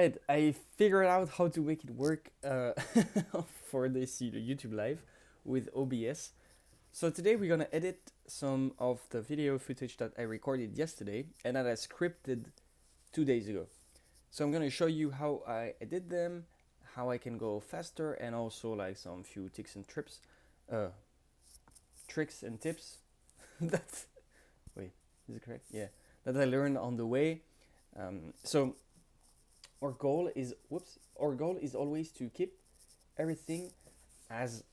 Alright, I figured out how to make it work for this YouTube live with OBS. So today we're gonna edit some of the video footage that I recorded yesterday and that I scripted 2 days ago. So I'm gonna show you how I edit them, how I can go faster, and also like some few tricks and tips. That's wait, is it correct? Yeah, that I learned on the way. So our goal is always to keep everything as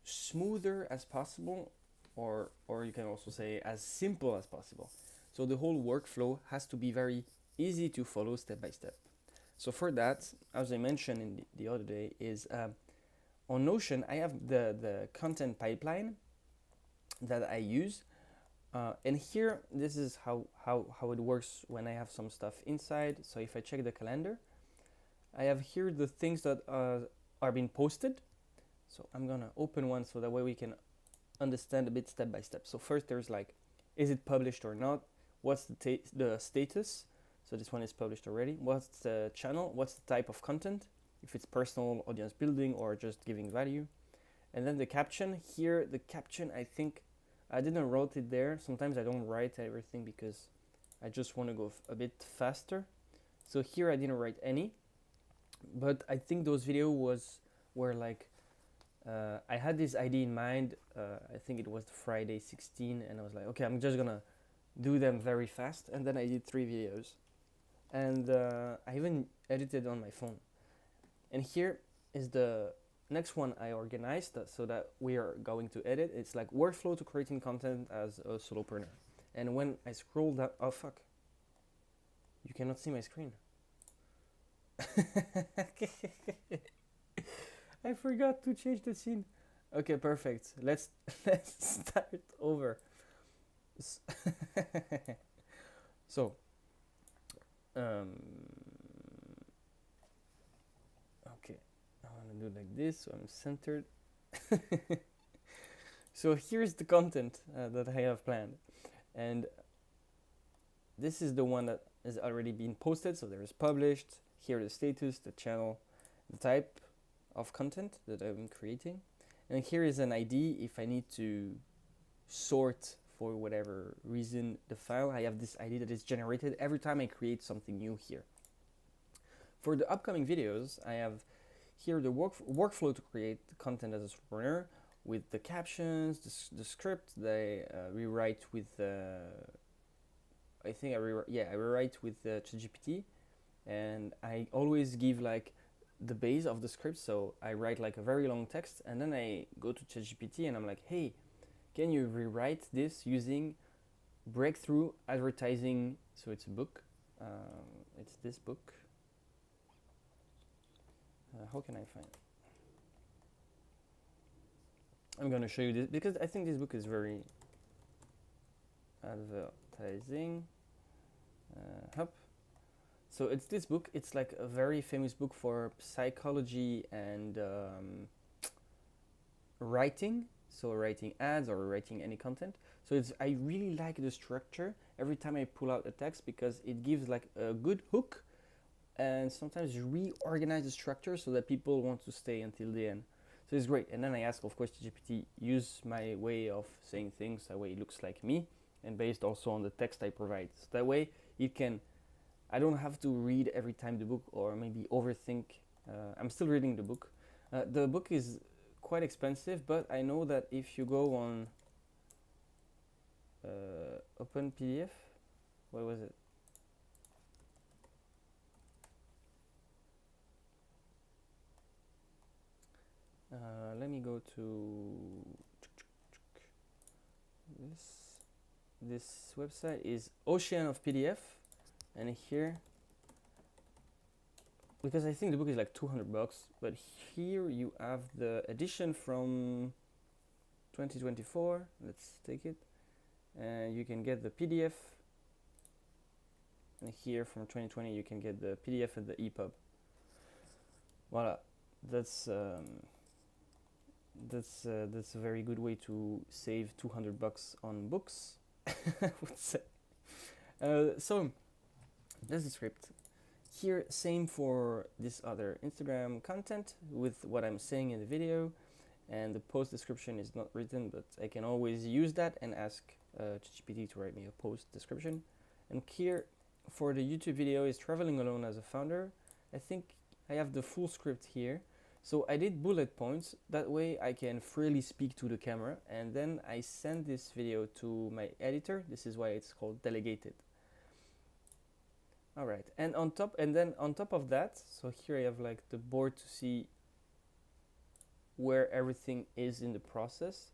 smoother as possible, or you can also say as simple as possible. So the whole workflow has to be very easy to follow step by step. So for that, as I mentioned in the other day, is on Notion I have the content pipeline that I use. And here, this is how it works when I have some stuff inside. So if I check the calendar, I have here the things that are being posted. So I'm gonna open one so that way we can understand a bit step by step. So first there's like, is it published or not? What's the status? So this one is published already. What's the channel? What's the type of content? If it's personal, audience building, or just giving value. And then the caption. Here, the caption, I think I didn't write it there. Sometimes I don't write everything because I just want to go a bit faster. So here I didn't write any, but I think those videos were like, I had this idea in mind. I think it was Friday 16, and I was like, okay, I'm just gonna do them very fast. And then I did 3 videos, and I even edited on my phone. And here is the next one I organized so that we are going to edit. It's like workflow to creating content as a solopreneur. And when I scroll down, oh fuck, you cannot see my screen. I forgot to change the scene. Okay, perfect. Let's start over. So, okay, I want to do like this so I'm centered. So here's the content that I have planned, and this is the one that is already being posted. So there is published. Here the status, the channel, the type of content that I'm creating, and here is an ID if I need to sort for whatever reason the file. I have this ID that is generated every time I create something new here. For the upcoming videos, I have here the workflow to create content as a solopreneur with the captions, the script. They rewrite with I think I rewrite with ChatGPT, and I always give like the base of the script. So I write like a very long text, and then I go to ChatGPT and I'm like, hey, can you rewrite this using breakthrough advertising? So it's a book. It's this book. How can I find it? I'm gonna show you this because I think this book is very advertising. Hub. So it's this book. It's like a very famous book for psychology and writing. So writing ads or writing any content. So I really like the structure every time I pull out a text because it gives like a good hook, and sometimes reorganize the structure so that people want to stay until the end. So it's great. And then I ask, of course, GPT use my way of saying things, that way it looks like me, and based also on the text I provide. So that way it can, I don't have to read every time the book or maybe overthink. I'm still reading the book. The book is quite expensive, but I know that if you go on Open PDF, what was it? Let me go to this website is Ocean of PDF, and here, because I think the book is like $200, but here you have the edition from 2024. Let's take it, and you can get the PDF. And here from 2020 you can get the PDF and the EPUB. Voila, that's a very good way to save $200 on books. I would say. So that's the script. Here, same for this other Instagram content with what I'm saying in the video, and the post description is not written, but I can always use that and ask ChatGPT to write me a post description. And here, for the YouTube video is traveling alone as a founder. I think I have the full script here. So I did bullet points, that way I can freely speak to the camera, and then I send this video to my editor. This is why it's called delegated. All right, and on top of that, so here I have like the board to see where everything is in the process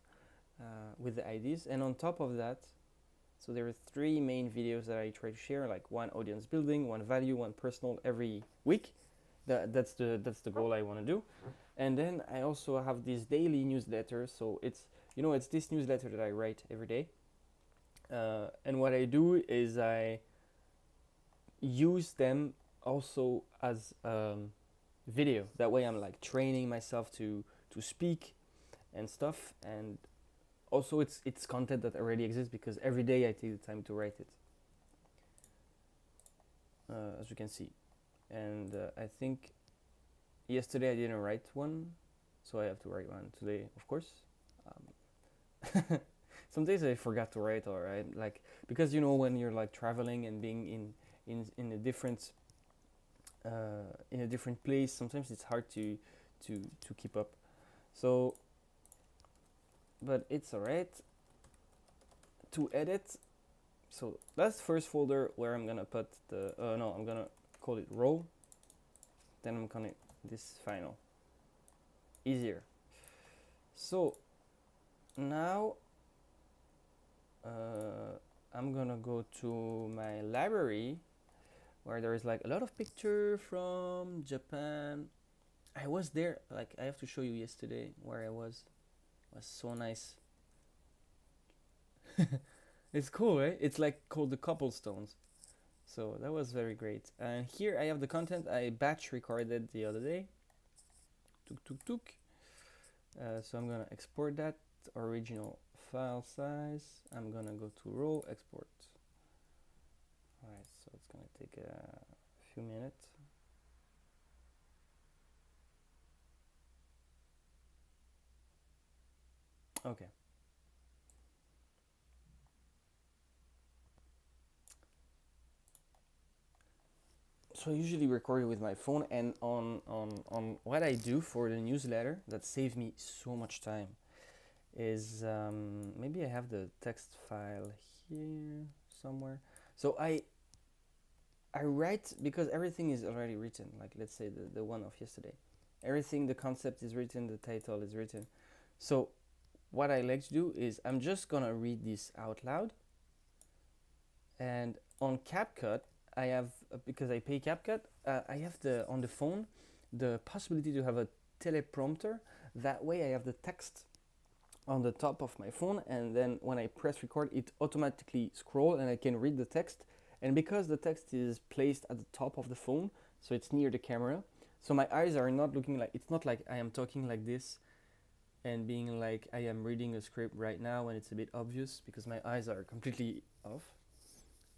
with the ideas. And on top of that, so there are 3 main videos that I try to share, like 1 audience building, 1 value, 1 personal every week. That's the goal I want to do. And then I also have this daily newsletter. So it's this newsletter that I write every day. And what I do is I use them also as video. That way I'm like training myself to speak and stuff. And also it's content that already exists because every day I take the time to write it, as you can see. And I think yesterday I didn't write one, so I have to write one today, of course. Some days I forgot to write, or like, because when you're like traveling and being in a different place, sometimes it's hard to keep up. So, but it's alright to edit. So that's the first folder where I'm gonna put the I'm gonna call it roll. Then I'm gonna this final. Easier. So now I'm gonna go to my library where there is like a lot of picture from Japan. I was there, like I have to show you yesterday where I was. It was so nice. It's cool, eh? It's like called the Cobblestones. So that was very great. And here I have the content I batch recorded the other day. Tuk tuk tuk. So I'm gonna export that original file size. I'm gonna go to roll export. Alright, so it's gonna take a few minutes. Okay. So I usually record it with my phone, and on what I do for the newsletter that saves me so much time is maybe I have the text file here somewhere. So I write, because everything is already written, like let's say the one of yesterday. Everything, the concept is written, the title is written. So what I like to do is I'm just gonna read this out loud. And on CapCut, I have, because I pay CapCut, I have on the phone the possibility to have a teleprompter. That way I have the text on the top of my phone, and then when I press record, it automatically scrolls and I can read the text. And because the text is placed at the top of the phone, so it's near the camera, so my eyes are not looking like, it's not like I am talking like this and being like I am reading a script right now, and it's a bit obvious because my eyes are completely off.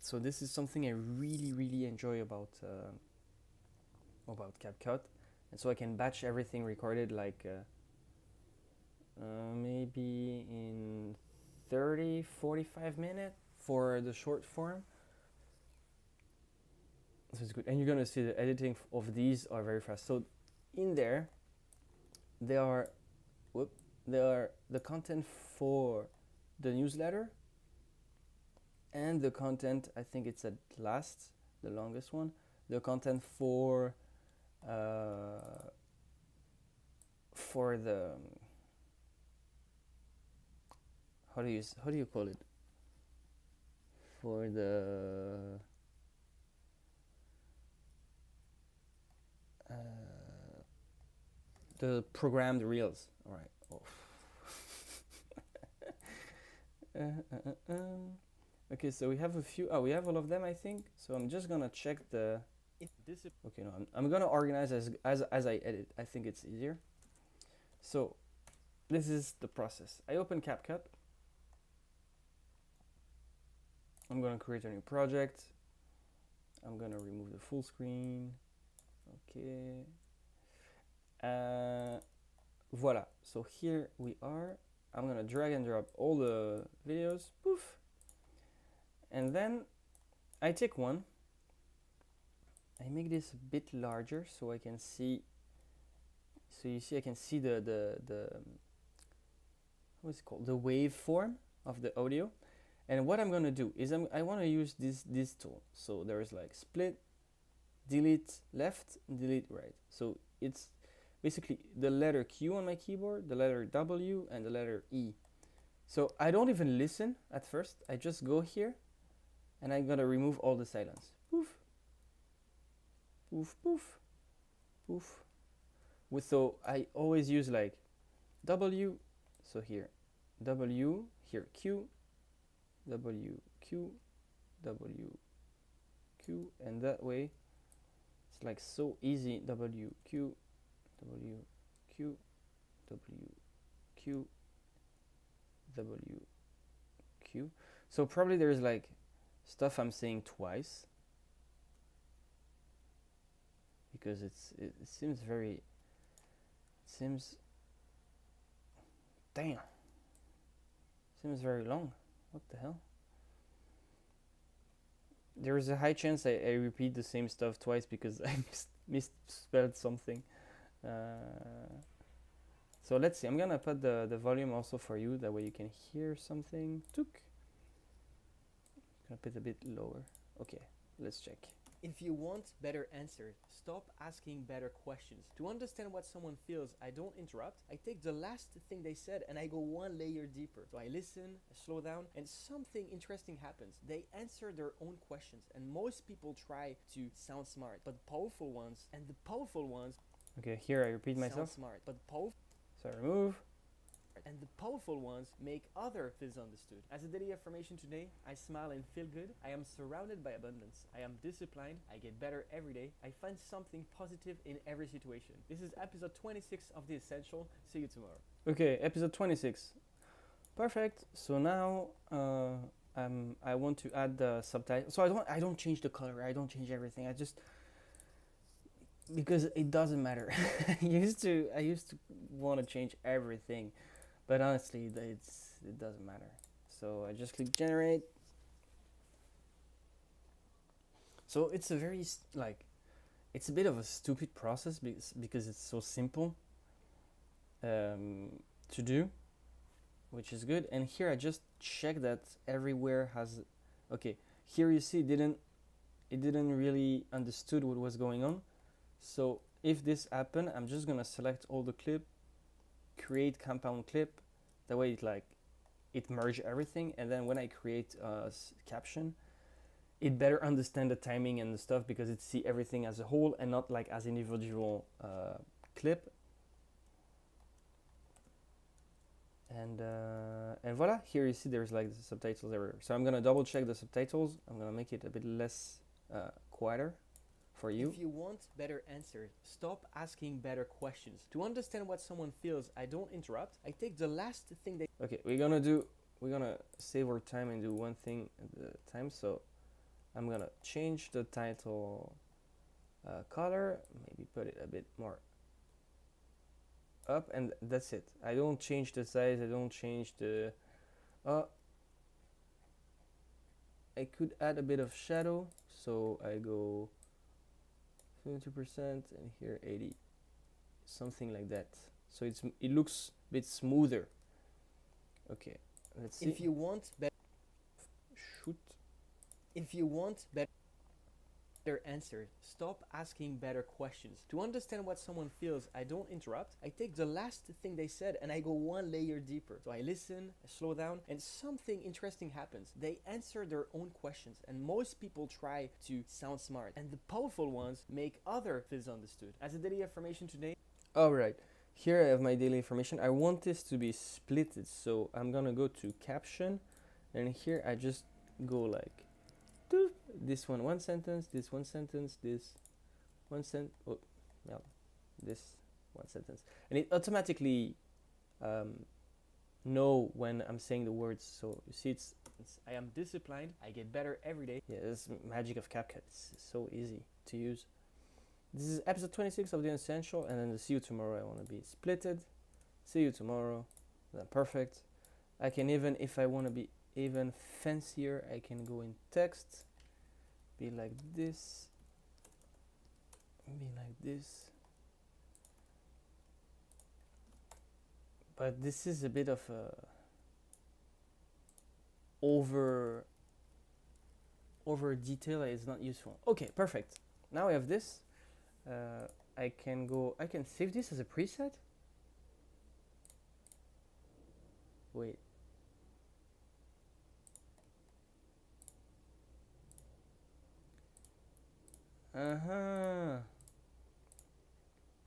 So this is something I really enjoy about CapCut, and so I can batch everything recorded like maybe in 30-45 minutes for the short form. So it's good, and you're gonna see the editing of these are very fast. So in there are the content for the newsletter, and the content, I think it's at last, the longest one, the content for the how do you call it, for the programmed reels. All right. Oh. Okay, so we have a few. Oh, we have all of them, I think. So I'm just gonna check the. Okay, no, I'm gonna organize as I edit. I think it's easier. So this is the process. I open CapCut. I'm gonna create a new project. I'm gonna remove the full screen. Okay. Voila. So here we are. I'm gonna drag and drop all the videos. Poof. And then I take one. I make this a bit larger so I can see. So you see, I can see the what's it called? The waveform of the audio. And what I'm gonna do is I want to use this tool. So there is like split, delete left, delete right. So it's basically the letter Q on my keyboard, the letter W, and the letter E. So I don't even listen at first. I just go here, and I'm gonna remove all the silence. Poof, poof, poof, poof. So I always use like W. So here, W, here Q, W, Q, W, Q, and that way it's like so easy. W, Q, W, Q, W, Q, W, Q. So probably there's like stuff I'm saying twice because it seems very, it seems, damn, seems very long. What the hell? There is a high chance I repeat the same stuff twice because I misspelled something. So let's see. I'm gonna put the volume also for you. That way you can hear something. Took. Gonna put a bit lower. Okay, let's check. If you want better answers, stop asking better questions. To understand what someone feels, I don't interrupt. I take the last thing they said and I go one layer deeper. So I listen, I slow down, and something interesting happens. They answer their own questions, and most people try to sound smart, but powerful ones, and the powerful ones. Okay, here I repeat myself. Sound smart, but powerful. So I remove. And the powerful ones make other feels understood. As a daily affirmation today, I smile and feel good. I am surrounded by abundance. I am disciplined. I get better every day. I find something positive in every situation. This is episode 26 of The Essential. See you tomorrow. Okay, episode 26. Perfect. So now I want to add the subtitle. So I don't change the color. I don't change everything. I just, because it doesn't matter. I used to want to change everything. But honestly, it doesn't matter. So I just click generate. So it's a very it's a bit of a stupid process because it's so simple to do, which is good. And here I just check that everywhere has. Okay, here you see it didn't really understood what was going on. So if this happened, I'm just gonna select all the clip, create compound clip. That way it merge everything, and then when I create a caption, it better understand the timing and the stuff because it see everything as a whole and not like as individual clip. And voila, here you see there's like the subtitles everywhere. So I'm gonna double check the subtitles. I'm gonna make it a bit less quieter for you. If you want better answers, stop asking better questions. To understand what someone feels, I don't interrupt. I take the last thing they. Okay, we're gonna save our time and do one thing at a time. So I'm gonna change the title color, maybe put it a bit more up, and that's it. I don't change the size. I don't change the. I could add a bit of shadow, so I go 70% and here 80, something like that. So it looks a bit smoother. Okay, let's see. If you want better. Shoot. If you want better answers, stop asking better questions. To understand what someone feels, I don't interrupt. I take the last thing they said and I go one layer deeper. So I listen, I slow down, and something interesting happens. They answer their own questions, and most people try to sound smart, and the powerful ones make other feels understood. As a daily affirmation today. All right, here I have my daily information. I want this to be splitted, so I'm gonna go to caption, and here I just go like this one sentence, this one sentence, this one sentence, this one sentence, and it automatically know when I'm saying the words. So you see it's I am disciplined. I get better every day. Yeah, this magic of CapCut. It's so easy to use. This is episode 26 of The Essential, and then the see you tomorrow. I want to be splitted. See you tomorrow. Then perfect. I can even, if I want to be even fancier, I can go in text. Be like this. Be like this. But this is a bit of a over detail. It's not useful. Okay, perfect. Now I have this. I can save this as a preset. Wait.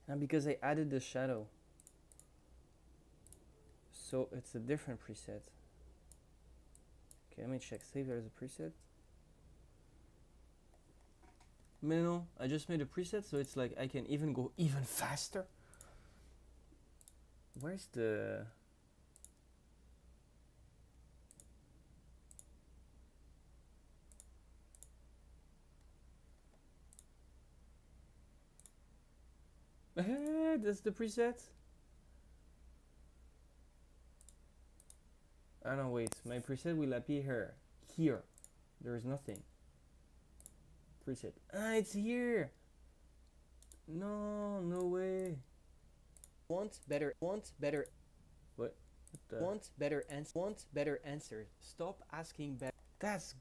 And because I added the shadow, so it's a different preset. Okay, let me check. Save as a preset. No, I just made a preset, so it's like I can even go even faster. Where's the... That's the preset. Oh no, wait, my preset will appear here. There is nothing. Preset. It's here. No way. Want better. What? What the? Want better answers. Stop asking better. That's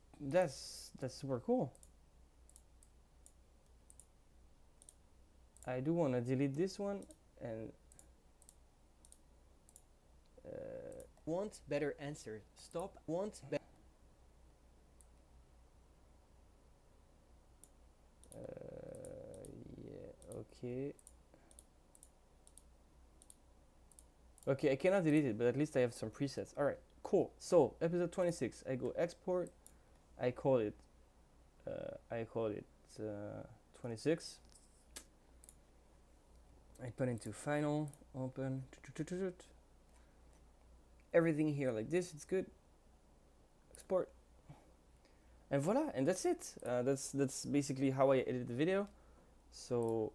super cool. I do want to delete this one and want better answers. Stop. Want better. Yeah, okay. Okay, I cannot delete it, but at least I have some presets. All right, cool. So episode 26, I go export. I call it 26. I put into final, open, everything here like this. It's good. Export, and voila, and that's it. That's basically how I edit the video. So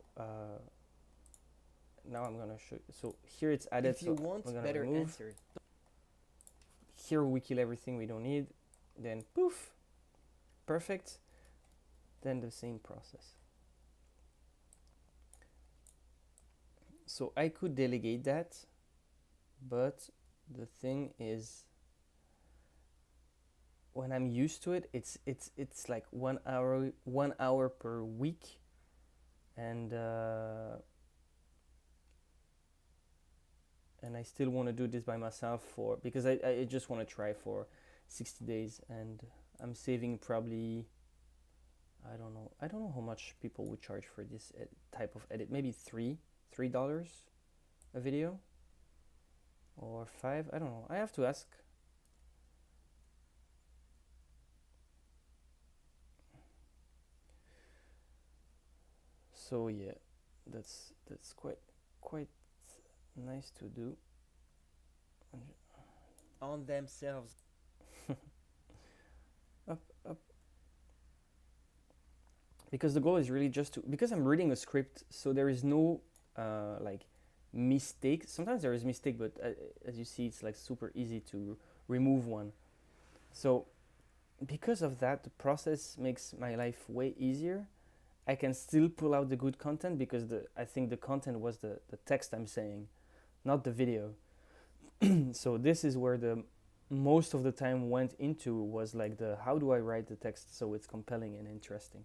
now I'm gonna show you. So here it's added. If you so want better answers. Here we kill everything we don't need. Then poof, perfect. Then the same process. So I could delegate that, but the thing is, when I'm used to it, it's like 1 hour per week, and I still want to do this by myself because I just want to try for 60 days, and I'm saving probably, I don't know how much people would charge for this type of edit. Maybe $3 a video, or $5. I don't know. I have to ask. So yeah, that's quite nice to do. On themselves. Up. Because the goal is really just to, because I'm reading a script, so there is no like mistake. Sometimes there is mistake, but as you see, it's like super easy to remove one. So because of that, the process makes my life way easier. I can still pull out the good content because I think the content was the text I'm saying, not the video. So this is where the most of the time went into, was like the how do I write the text so it's compelling and interesting.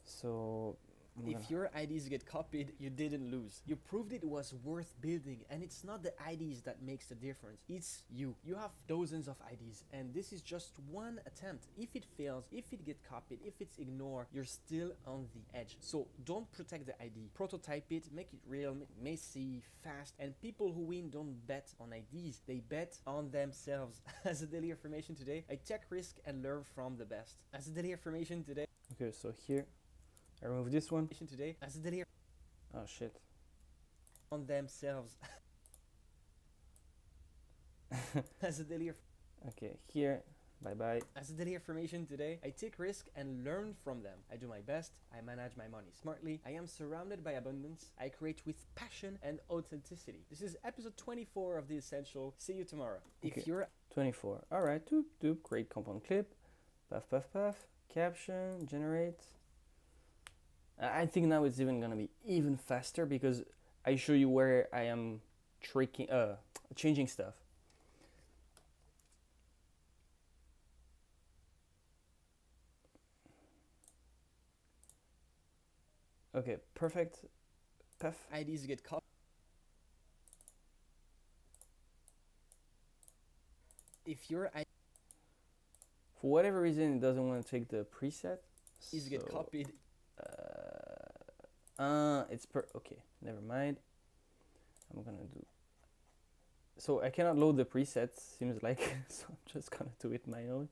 So if your IDs get copied, you didn't lose. You proved it was worth building, and it's not the IDs that makes the difference. It's you. You have dozens of IDs, and this is just one attempt. If it fails, if it gets copied, if it's ignored, you're still on the edge. So don't protect the ID. Prototype it, make it real, make it messy, fast, and people who win don't bet on IDs. They bet on themselves. As a daily affirmation today, I take risk and learn from the best. As a daily affirmation today. Okay, so here I remove this one. Today, as a daily. Oh shit. On themselves. As a daily. Okay, here, bye bye. As a daily affirmation today, I take risk and learn from them. I do my best. I manage my money smartly. I am surrounded by abundance. I create with passion and authenticity. This is episode 24 of The Essential. See you tomorrow. Okay. If you're 24. All right, doop, create compound clip, puff, puff, puff, caption, generate. I think now it's even gonna be even faster because I show you where I am changing stuff. Okay, perfect. Puff. IDs get copied. If your For whatever reason, it doesn't want to take the preset. IDs get copied, Okay, never mind. I'm gonna do. So I cannot load the presets. Seems like so I'm just gonna do it manually.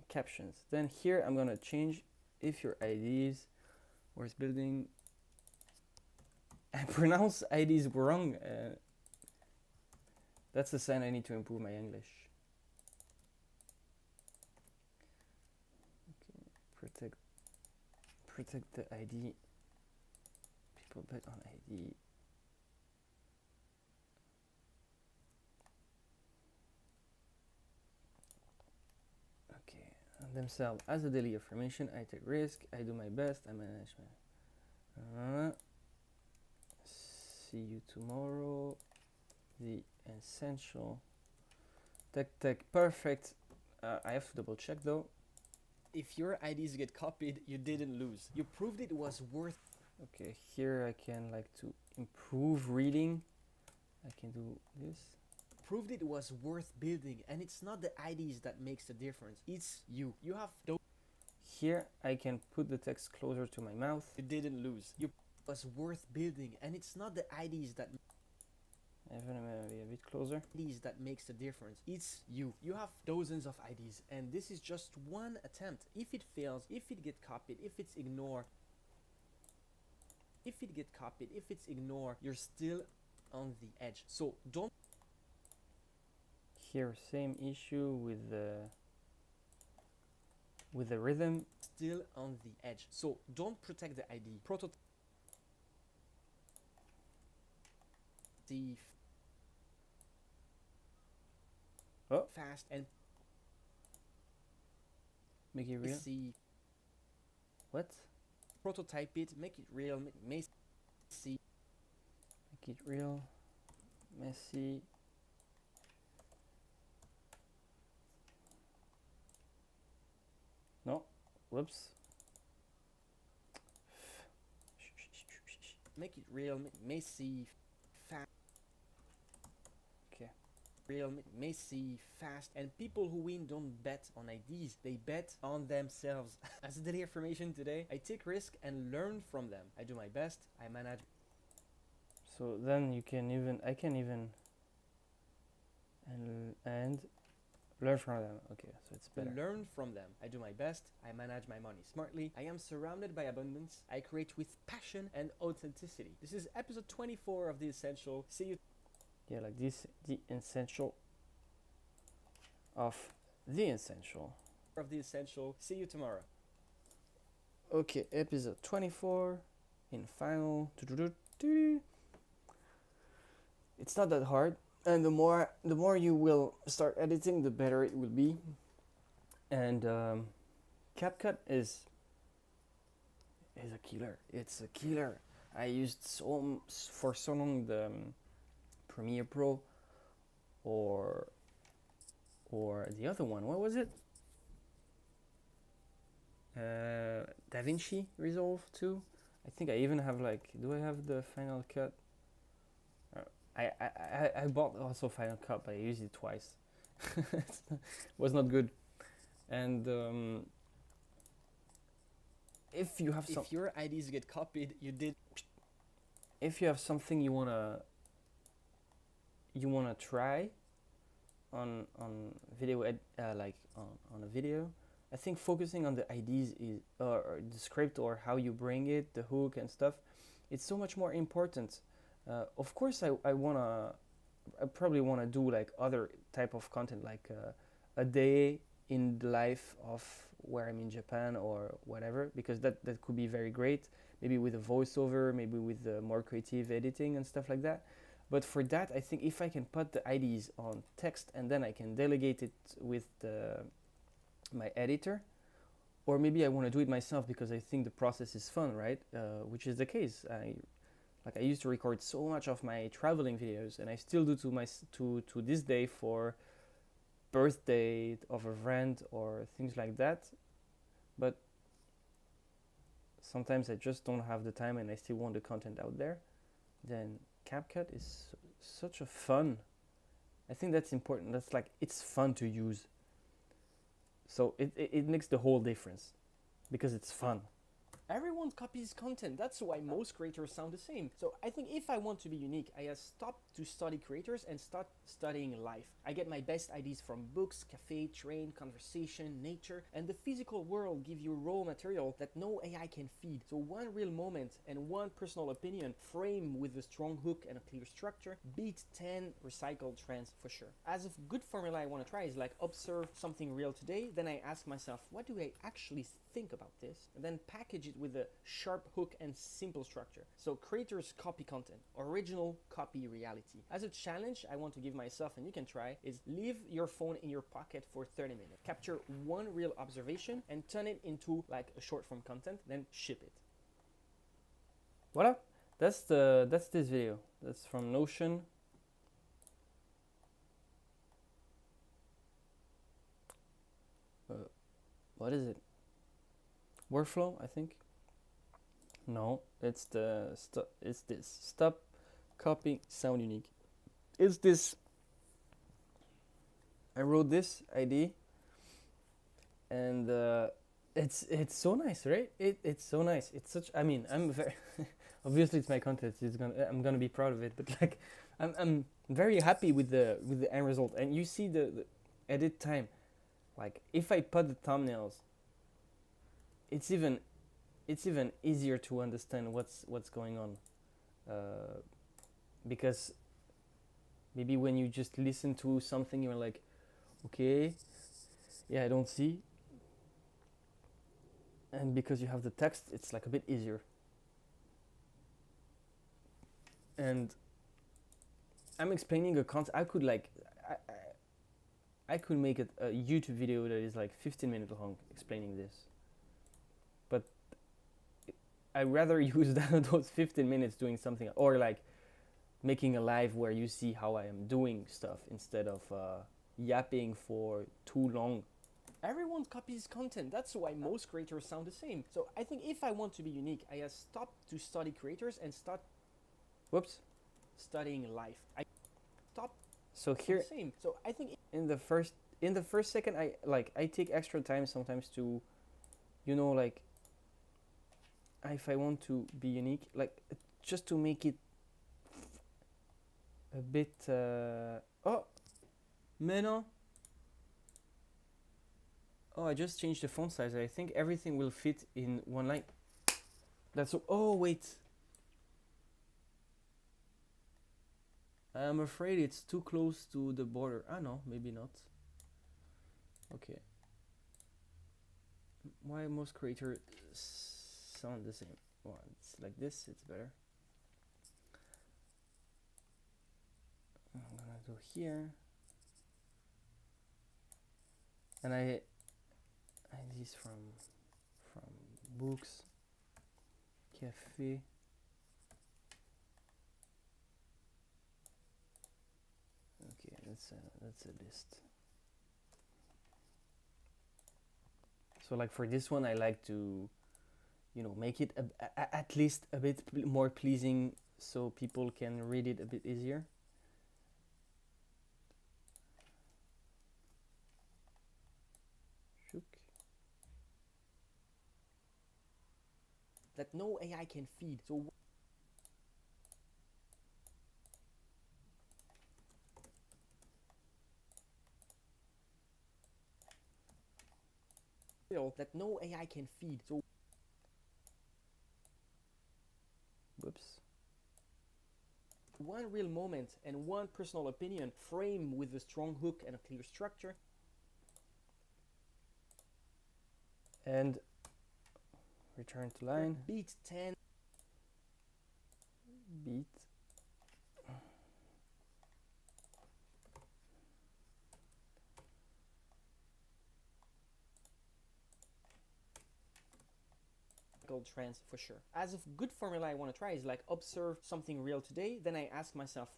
Captions. Then here I'm gonna change if your IDs. Where's building? I pronounce IDs wrong. That's a sign I need to improve my English. Okay, protect the ID. People bet on ID. Okay, themselves as a daily affirmation. I take risk. I do my best. I manage my. See you tomorrow. The essential. Tech. Perfect. I have to double check though. if your IDs get copied, you didn't lose. You proved it was worth. Okay, here I can like to improve reading. I can do this. Proved it was worth building, and it's not the IDs that makes the difference. It's you. You have those. Here I can put the text closer to my mouth. You didn't lose. You was worth building, and it's not the IDs that. Even maybe a bit closer. IDs that makes the difference. It's you. You have dozens of IDs, and this is just one attempt. If it fails, if it get copied, if it's ignored, you're still on the edge. So don't. Here, same issue with the rhythm. Still on the edge. So don't protect the ID. Prototype. Oh. Fast and Make it real. see. What? Prototype it. Make it real. Make it real. Messy. No. Whoops. Make it real. Messy. Fast. Okay. Real. Messy. Fast. And people who win don't bet on IDs. They bet on themselves. As a daily affirmation today, I take risk and learn from them. I do my best. I manage. So then you can even, I can even, and learn from them. Okay, so it's better. Learn from them. I do my best. I manage my money smartly. I am surrounded by abundance. I create with passion and authenticity. This is episode 24 of The Essential. See you. Yeah, like this, the essential of the essential. Of The Essential. See you tomorrow. Okay, episode 24 in final. It's not that hard, and the more you will start editing, the better it will be. And CapCut is a killer. It's a killer. I used for so long the Premiere Pro or the other one. What was it? DaVinci Resolve 2. I think I even have like. Do I have the Final Cut? I bought also Final Cut, but I used it twice. It was not good. And if you have if your IDs get copied, you did. If you have something you wanna try on video like on a video, I think focusing on the IDs is or the script or how you bring it, the hook and stuff, it's so much more important. Of course I wanna I probably want to do like other type of content, like a day in the life of where I'm in Japan or whatever, because that could be very great. Maybe with a voiceover, maybe with more creative editing and stuff like that. But for that, I think if I can put the IDs on text and then I can delegate it with my editor, or maybe I want to do it myself because I think the process is fun, right? Which is the case. I used to record so much of my traveling videos, and I still do to this day for birthday of a friend or things like that. But sometimes I just don't have the time, and I still want the content out there. Then CapCut is such a fun. I think that's important. That's like it's fun to use. So it makes the whole difference because it's fun. Everyone copies content. That's why most creators sound the same. So I think if I want to be unique, I stop to study creators and start studying life. I get my best ideas from books, cafe, train, conversation, nature, and the physical world give you raw material that no AI can feed. So one real moment and one personal opinion framed with a strong hook and a clear structure beats 10 recycled trends for sure. As a good formula I want to try is like observe something real today, then I ask myself, what do I actually think about this? And then package it with a sharp hook and simple structure. So creators copy content, original copy reality. As a challenge I want to give myself, and you can try, is leave your phone in your pocket for 30 minutes. Capture one real observation and turn it into like a short form content, then ship it. Voila, that's this video. That's from Notion. What is it? Workflow, I think. No, it's it's this. Stop copying sound unique. It's this. I wrote this ID, and it's so nice, right? It's so nice. It's such. I mean, I'm very obviously it's my content. I'm gonna be proud of it. But like, I'm very happy with the end result. And you see the edit time. Like if I put the thumbnails, it's even easier to understand what's going on, because maybe when you just listen to something you're like, okay, yeah, I don't see, and because you have the text it's like a bit easier. And I'm explaining a concept. I could like I could make a YouTube video that is like 15 minutes long explaining this, but I'd rather use those 15 minutes doing something, or like making a live where you see how I am doing stuff instead of yapping for too long. Everyone copies content. That's why most creators sound the same. So I think if I want to be unique, I stop to study creators and start studying life. I stop. So here, the same. So I think in the first second, I take extra time sometimes to, like, if I want to be unique, like just to make it a bit. Oh, mais non. Oh, I just changed the font size. I think everything will fit in one line. That's so. Oh wait. I'm afraid it's too close to the border. Ah no, maybe not. Okay. Why most creators sound the same? Well, it's like this, it's better. I'm gonna do here. And I these from books, cafe. Okay, that's a list. So like for this one, I like to, make it at least a bit more pleasing so people can read it a bit easier. that no AI can feed. So that no AI can feed. So whoops. one real moment and one personal opinion framed with a strong hook and a clear structure. And return to line. Beat 10. Beat. Trends for sure. As a good formula I want to try is like observe something real today, then I ask myself,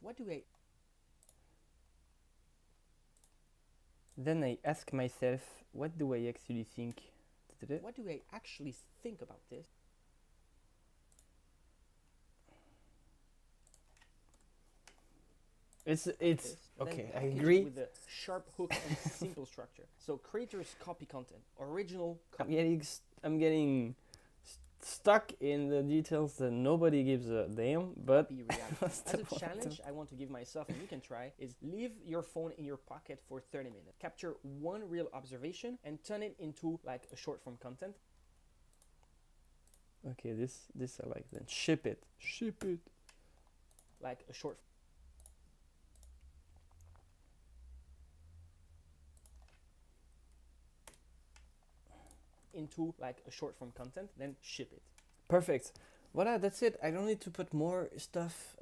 Then I ask myself, what do I actually think? what do I actually think about this? It's okay. I Package it agree. with a sharp hook and simple structure. So creators copy content, original I'm getting stuck in the details that nobody gives a damn, but copy reality. As a challenge I want to give myself, and you can try, is leave your phone in your pocket for 30 minutes. Capture one real observation and turn it into like a short form content. Okay, this I like. Then ship it. Like a short into like a short form content, then ship it. Perfect. Voila, that's it. I don't need to put more stuff.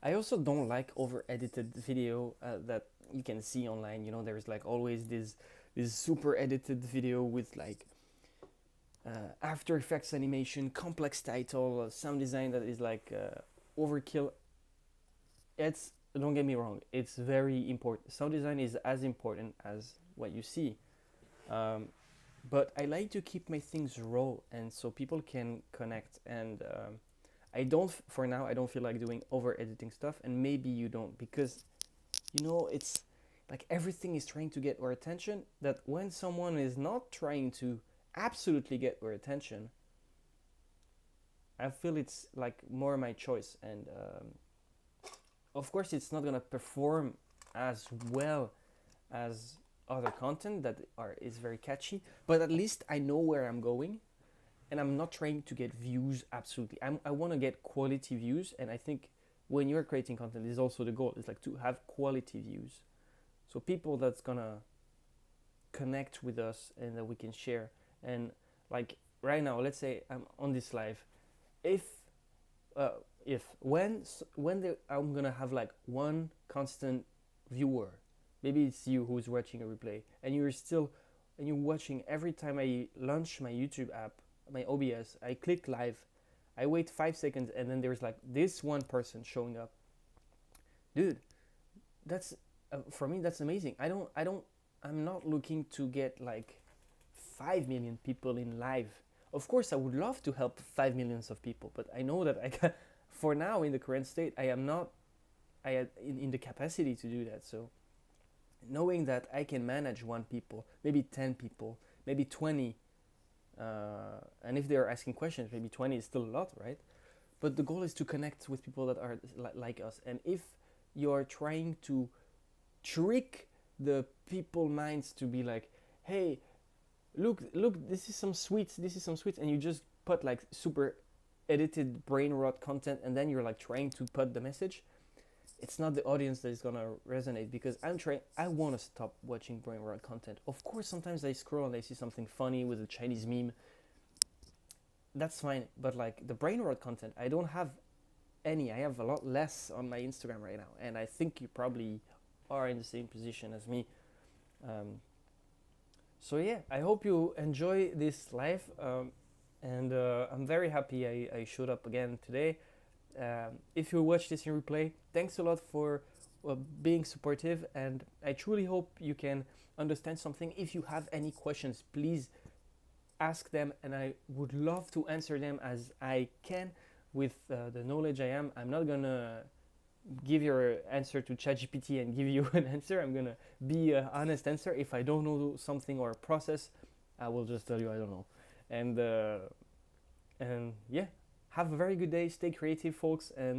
I also don't like over edited video that you can see online. You know, there's like always this super edited video with like After Effects animation, complex title, sound design that is like overkill. Don't get me wrong, it's very important. Sound design is as important as what you see. But I like to keep my things raw, and so people can connect. And for now, I don't feel like doing over editing stuff, and maybe you don't, because it's like everything is trying to get our attention, that when someone is not trying to absolutely get our attention, I feel it's like more my choice. And of course, it's not gonna perform as well as other content that is very catchy, but at least I know where I'm going, and I'm not trying to get views. Absolutely, I want to get quality views, and I think when you're creating content, this is also the goal. It's like to have quality views, so people that's gonna connect with us and that we can share. And like right now, let's say I'm on this live. I'm gonna have like one constant viewer, maybe it's you who's watching a replay, and you're watching every time I launch my YouTube app, my OBS, I click live, I wait 5 seconds, and then there's like this one person showing up. Dude, that's for me, that's amazing. I'm not looking to get like 5 million people in live. Of course, I would love to help 5 millions of people, but I know that I can, for now in the current state, I am not in the capacity to do that. So knowing that I can manage 1 people, maybe 10 people, maybe 20, and if they're asking questions, maybe 20 is still a lot, right? But the goal is to connect with people that are like us. And if you're trying to trick the people minds to be like, hey, look, this is some sweets, and you just put like super edited brain rot content, and then you're like trying to put the message, it's not the audience that is gonna resonate, because I want to stop watching brain rot content. Of course, sometimes I scroll and I see something funny with a Chinese meme. That's fine, but like the brain rot content, I don't have any. I have a lot less on my Instagram right now, and I think you probably are in the same position as me. So yeah, I hope you enjoy this live, and I'm very happy I showed up again today. If you watch this in replay, thanks a lot for being supportive, and I truly hope you can understand something. If you have any questions, please ask them, and I would love to answer them as I can with the knowledge I am. I'm not gonna give your answer to ChatGPT and give you an answer. I'm gonna be an honest answer. If I don't know something or a process, I will just tell you I don't know. And yeah, have a very good day. Stay creative, folks, and